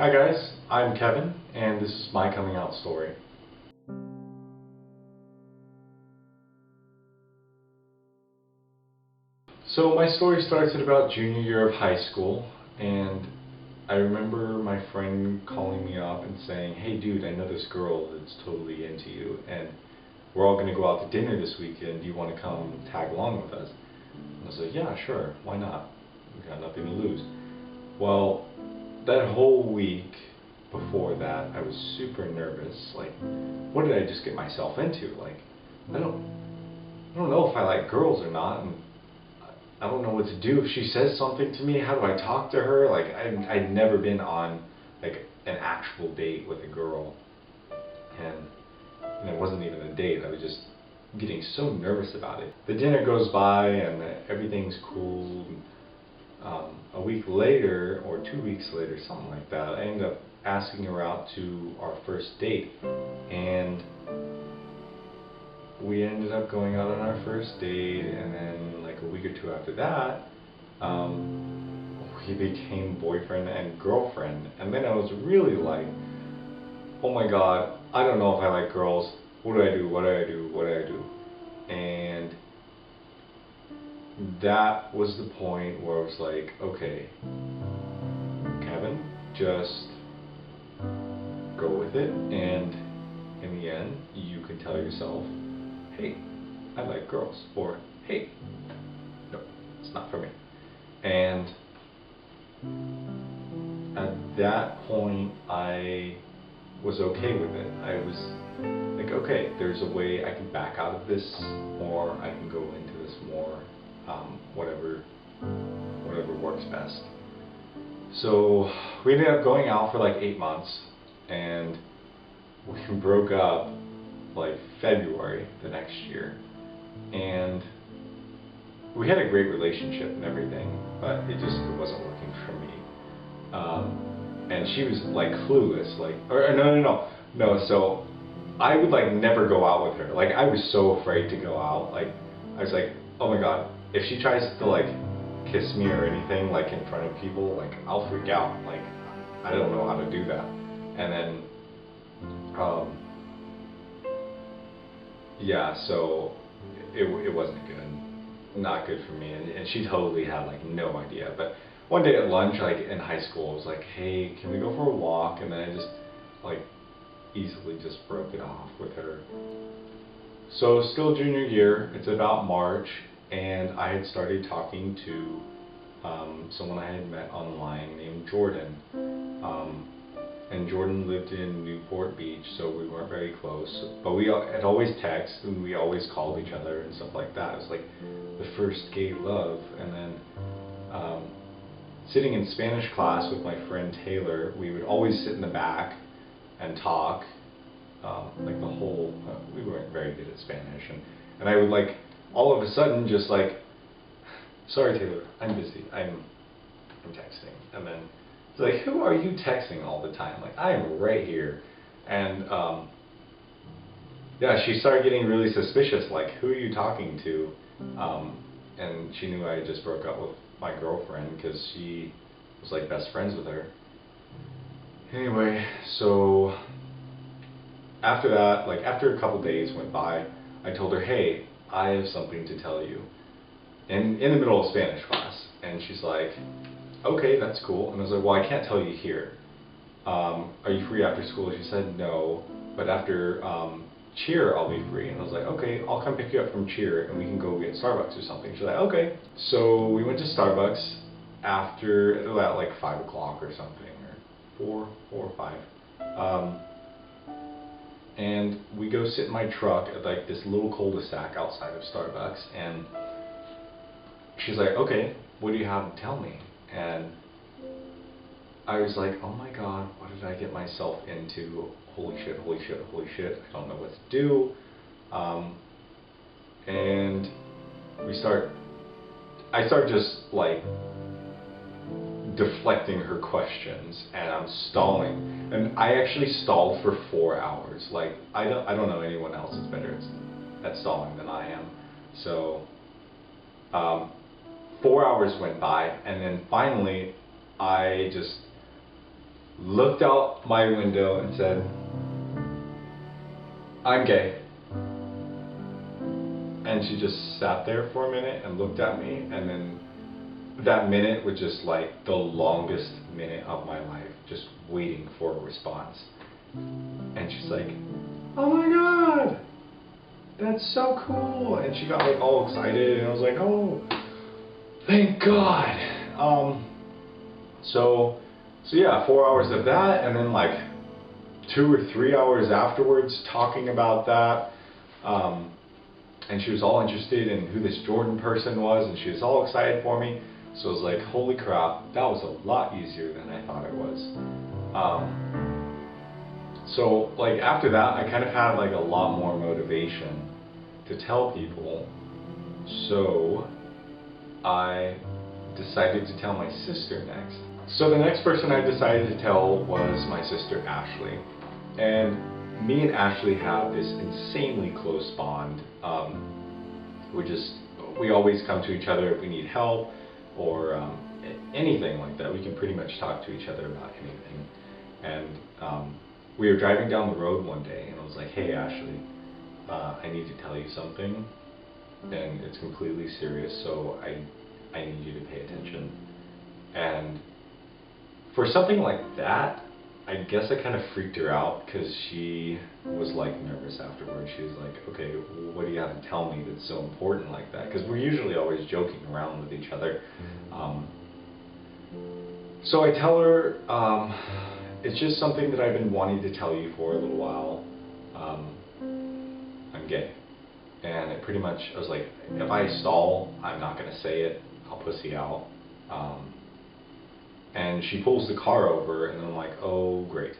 Hi guys, I'm Kevin, and this is my coming out story. So my story starts at about junior year of high school, and I remember my friend calling me up and saying, "Hey dude, I know this girl that's totally into you, and we're all going to go out to dinner this weekend. Do you want to come tag along with us?" And I was like, "Yeah, sure, why not? We got nothing to lose." Well, that whole week before that, I was super nervous. Like, what did I just get myself into? Like, I don't, I don't know if I like girls or not, and I don't know what to do. If she says something to me, how do I talk to her? Like, I'd never been on like an actual date with a girl, and it wasn't even a date. I was just getting so nervous about it. The dinner goes by and everything's cool. A week later, or 2 weeks later, something like that, I ended up asking her out to our first date, and we ended up going out on our first date, and then like a week or two after that, we became boyfriend and girlfriend, and then I was really like, oh my god, I don't know if I like girls, what do I do, what do I do, what do I do? And that was the point where I was like, okay, Kevin, just go with it, and in the end, you can tell yourself, hey, I like girls, or hey, no, it's not for me. And at that point, I was okay with it. I was like, okay, there's a way I can back out of this more, I can go into this more, whatever works best. So we ended up going out for like 8 months, and we broke up like February the next year, and we had a great relationship and everything, but it wasn't working for me. And she was like clueless, like, or no. So I would like never go out with her. Like, I was so afraid to go out. Like, I was like, oh my god, if she tries to like kiss me or anything like in front of people, like I'll freak out. Like, I don't know how to do that. And then yeah, so it wasn't good, not good for me, and she totally had like no idea. But one day at lunch, like in high school, I was like, hey, can we go for a walk? And then I just like easily just broke it off with her. So still junior year, it's about March, and I had started talking to someone I had met online named Jordan. And Jordan lived in Newport Beach, so we weren't very close. But we had always texted, and we always called each other and stuff like that. It was like the first gay love. And then sitting in Spanish class with my friend Taylor, we would always sit in the back and talk. Like the whole, we weren't very good at Spanish, and I would like all of a sudden just like, sorry Taylor, I'm busy, I'm texting, and then it's like, who are you texting all the time? Like, I am right here. And yeah, she started getting really suspicious, like, who are you talking to? And she knew I had just broke up with my girlfriend because she was like best friends with her. Anyway, so after that, like after a couple days went by, I told her, hey, I have something to tell you. And in the middle of Spanish class. And she's like, okay, that's cool. And I was like, well, I can't tell you here. Are you free after school? She said no, but after cheer I'll be free. And I was like, okay, I'll come pick you up from cheer and we can go get Starbucks or something. She's like, okay. So we went to Starbucks after about like 5 o'clock or something, or 4 or 5. And we go sit in my truck at like this little cul-de-sac outside of Starbucks, and she's like, okay, what do you have to tell me? And I was like, oh my god, what did I get myself into? Holy shit, holy shit, holy shit, I don't know what to do. And I start just like deflecting her questions, and I'm stalling. And I actually stalled for 4 hours. Like, I don't know anyone else that's better at stalling than I am. So 4 hours went by, and then finally I just looked out my window and said, "I'm gay." And she just sat there for a minute and looked at me, and then that minute was just like the longest minute of my life, just waiting for a response. And she's like, "Oh my God, that's so cool." And she got like all excited, and I was like, "Oh, thank God." So yeah, 4 hours of that, and then like 2 or 3 hours afterwards talking about that. And she was all interested in who this Jordan person was, and she was all excited for me. So I was like, holy crap, that was a lot easier than I thought it was. So like after that, I kind of had like a lot more motivation to tell people. So I decided to tell my sister next. So the next person I decided to tell was my sister Ashley. And me and Ashley have this insanely close bond. We always come to each other if we need help or anything like that. We can pretty much talk to each other about anything. And we were driving down the road one day, and I was like, "Hey Ashley, I need to tell you something, and it's completely serious, so I need you to pay attention." And for something like that, I guess I kind of freaked her out, because she was like nervous afterwards. She was like, "Okay, what do you have to tell me that's so important like that?" Because we're usually always joking around with each other. So I tell her, it's just something that I've been wanting to tell you for a little while. I'm gay. And it pretty much, I was like, if I stall, I'm not going to say it. I'll pussy out. And she pulls the car over, and I'm like, oh great,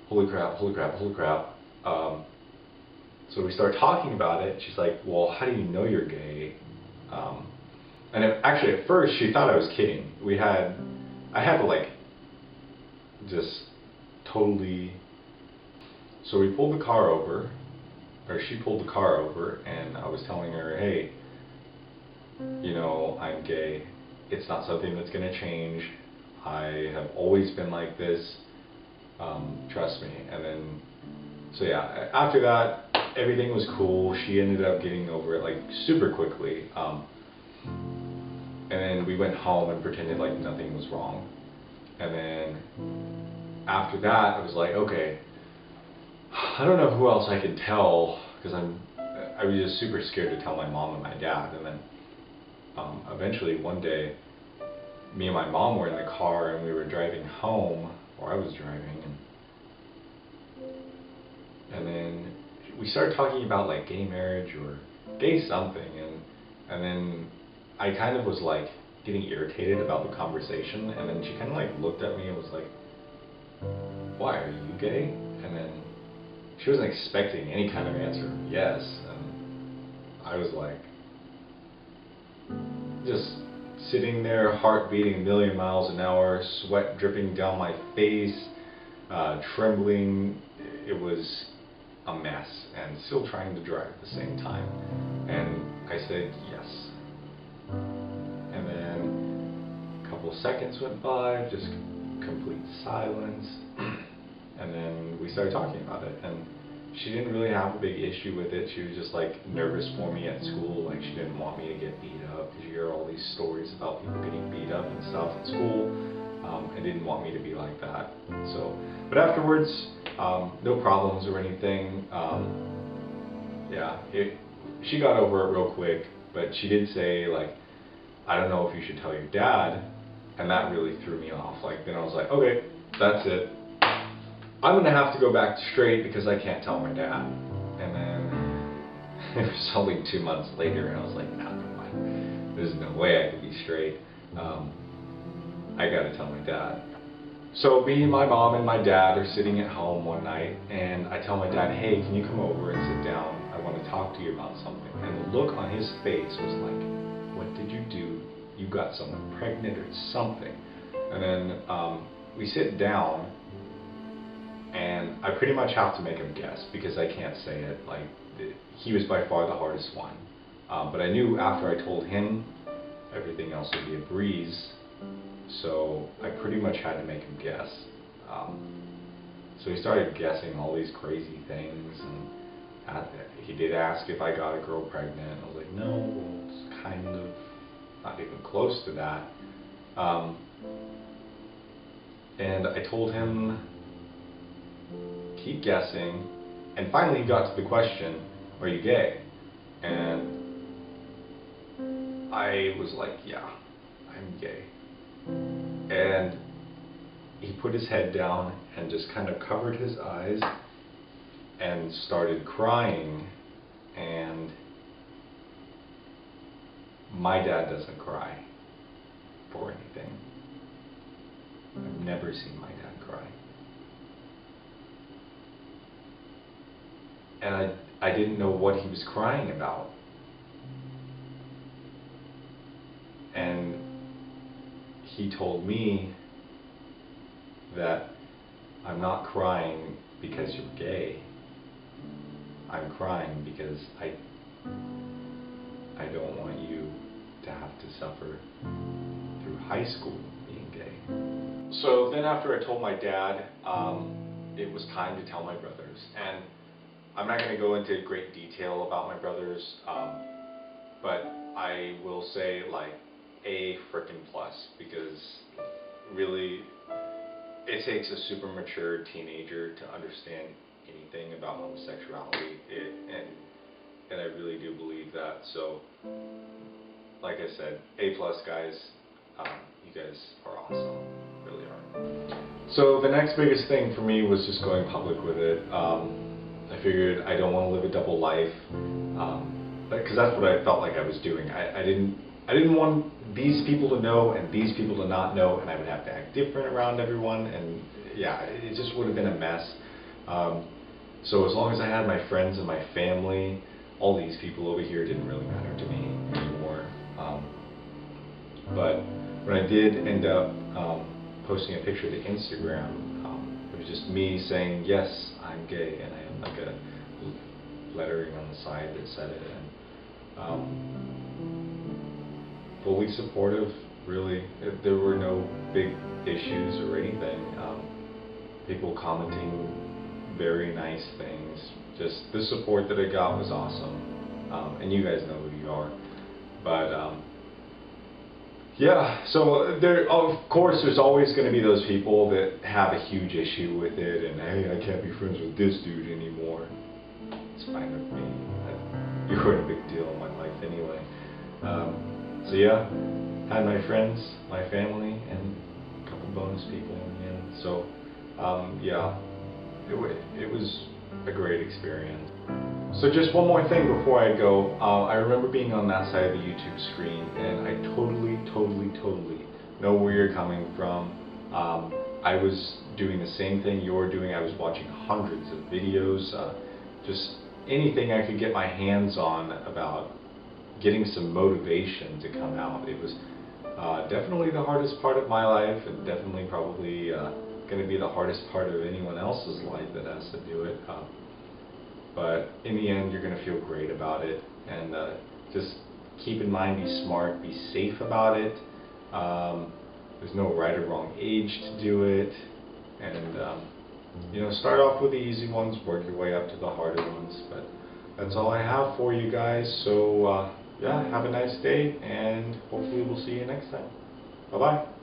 holy crap, holy crap, holy crap. So we start talking about it. She's like, well, how do you know you're gay? And actually at first she thought I was kidding. I had to like just totally, so we pulled the car over, or she pulled the car over, and I was telling her, hey, you know, I'm gay. It's not something that's going to change. I have always been like this. Trust me. And then, so yeah, after that, everything was cool. She ended up getting over it like super quickly. And then we went home and pretended like nothing was wrong. And then after that, I was like, okay, I don't know who else I can tell, because I was just super scared to tell my mom and my dad. And then eventually one day, me and my mom were in the car, and we were driving home, or I was driving, and then we started talking about like gay marriage or gay something, and then I kind of was like getting irritated about the conversation, and then she kind of like looked at me and was like, why, are you gay? And then she wasn't expecting any kind of answer, yes, and I was like, just sitting there, heart beating a million miles an hour, sweat dripping down my face, trembling. It was a mess, and still trying to drive at the same time. And I said yes. And then a couple seconds went by, just complete silence. And then we started talking about it, and she didn't really have a big issue with it. She was just like nervous for me at school, like she didn't want me to get beat up, because you hear all these stories about people getting beat up and stuff at school, and didn't want me to be like that. So, but afterwards, no problems or anything. Yeah, she got over it real quick, but she did say like, I don't know if you should tell your dad, and that really threw me off. Like then I was like, okay, that's it. I'm going to have to go back to straight because I can't tell my dad. And then it was only 2 months later, and I was like, nah, never mind. There's no way I could be straight. I got to tell my dad. So me, my mom, and my dad are sitting at home one night, and I tell my dad, hey, can you come over and sit down? I want to talk to you about something. And the look on his face was like, what did you do? You got someone pregnant or something. And then we sit down, and I pretty much have to make him guess, because I can't say it. Like, he was by far the hardest one. But I knew after I told him, everything else would be a breeze. So I pretty much had to make him guess. So he started guessing all these crazy things, and he did ask if I got a girl pregnant. I was like, no, it's kind of not even close to that. And I told him, keep guessing, and finally he got to the question, are you gay? And I was like, yeah, I'm gay. And he put his head down and just kind of covered his eyes and started crying. And my dad doesn't cry for anything. I've never seen my dad cry. And I didn't know what he was crying about. And he told me that I'm not crying because you're gay. I'm crying because I don't want you to have to suffer through high school being gay. So then after I told my dad, it was time to tell my brothers. And I'm not going to go into great detail about my brothers, but I will say like A frickin' plus, because really it takes a super mature teenager to understand anything about homosexuality, and I really do believe that. So like I said, A plus guys, you guys are awesome, really are. So the next biggest thing for me was just going public with it. I figured I don't want to live a double life, because that's what I felt like I was doing. I didn't want these people to know and these people to not know, and I would have to act different around everyone, and yeah, it just would have been a mess. So as long as I had my friends and my family, all these people over here didn't really matter to me anymore. But when I did end up posting a picture to Instagram, it was just me saying, yes, I'm gay, and I had like a lettering on the side that said it, and fully supportive, really. There were no big issues or anything. People commenting very nice things. Just the support that I got was awesome. And you guys know who you are. But yeah, so there, of course, there's always going to be those people that have a huge issue with it, and hey, I can't be friends with this dude anymore. It's fine with me. You weren't a big deal in my life anyway. So yeah, had my friends, my family, and a couple bonus people in the end. So yeah, it was a great experience. So just one more thing before I go. I remember being on that side of the YouTube screen, and I totally know where you're coming from. I was doing the same thing you're doing. I was watching hundreds of videos, just anything I could get my hands on about getting some motivation to come out. It was definitely the hardest part of my life, and definitely probably going to be the hardest part of anyone else's life that has to do it. But in the end, you're going to feel great about it, and just keep in mind, be smart, be safe about it. There's no right or wrong age to do it, and you know, start off with the easy ones, work your way up to the harder ones. But that's all I have for you guys. So yeah, have a nice day, and hopefully we'll see you next time. Bye bye.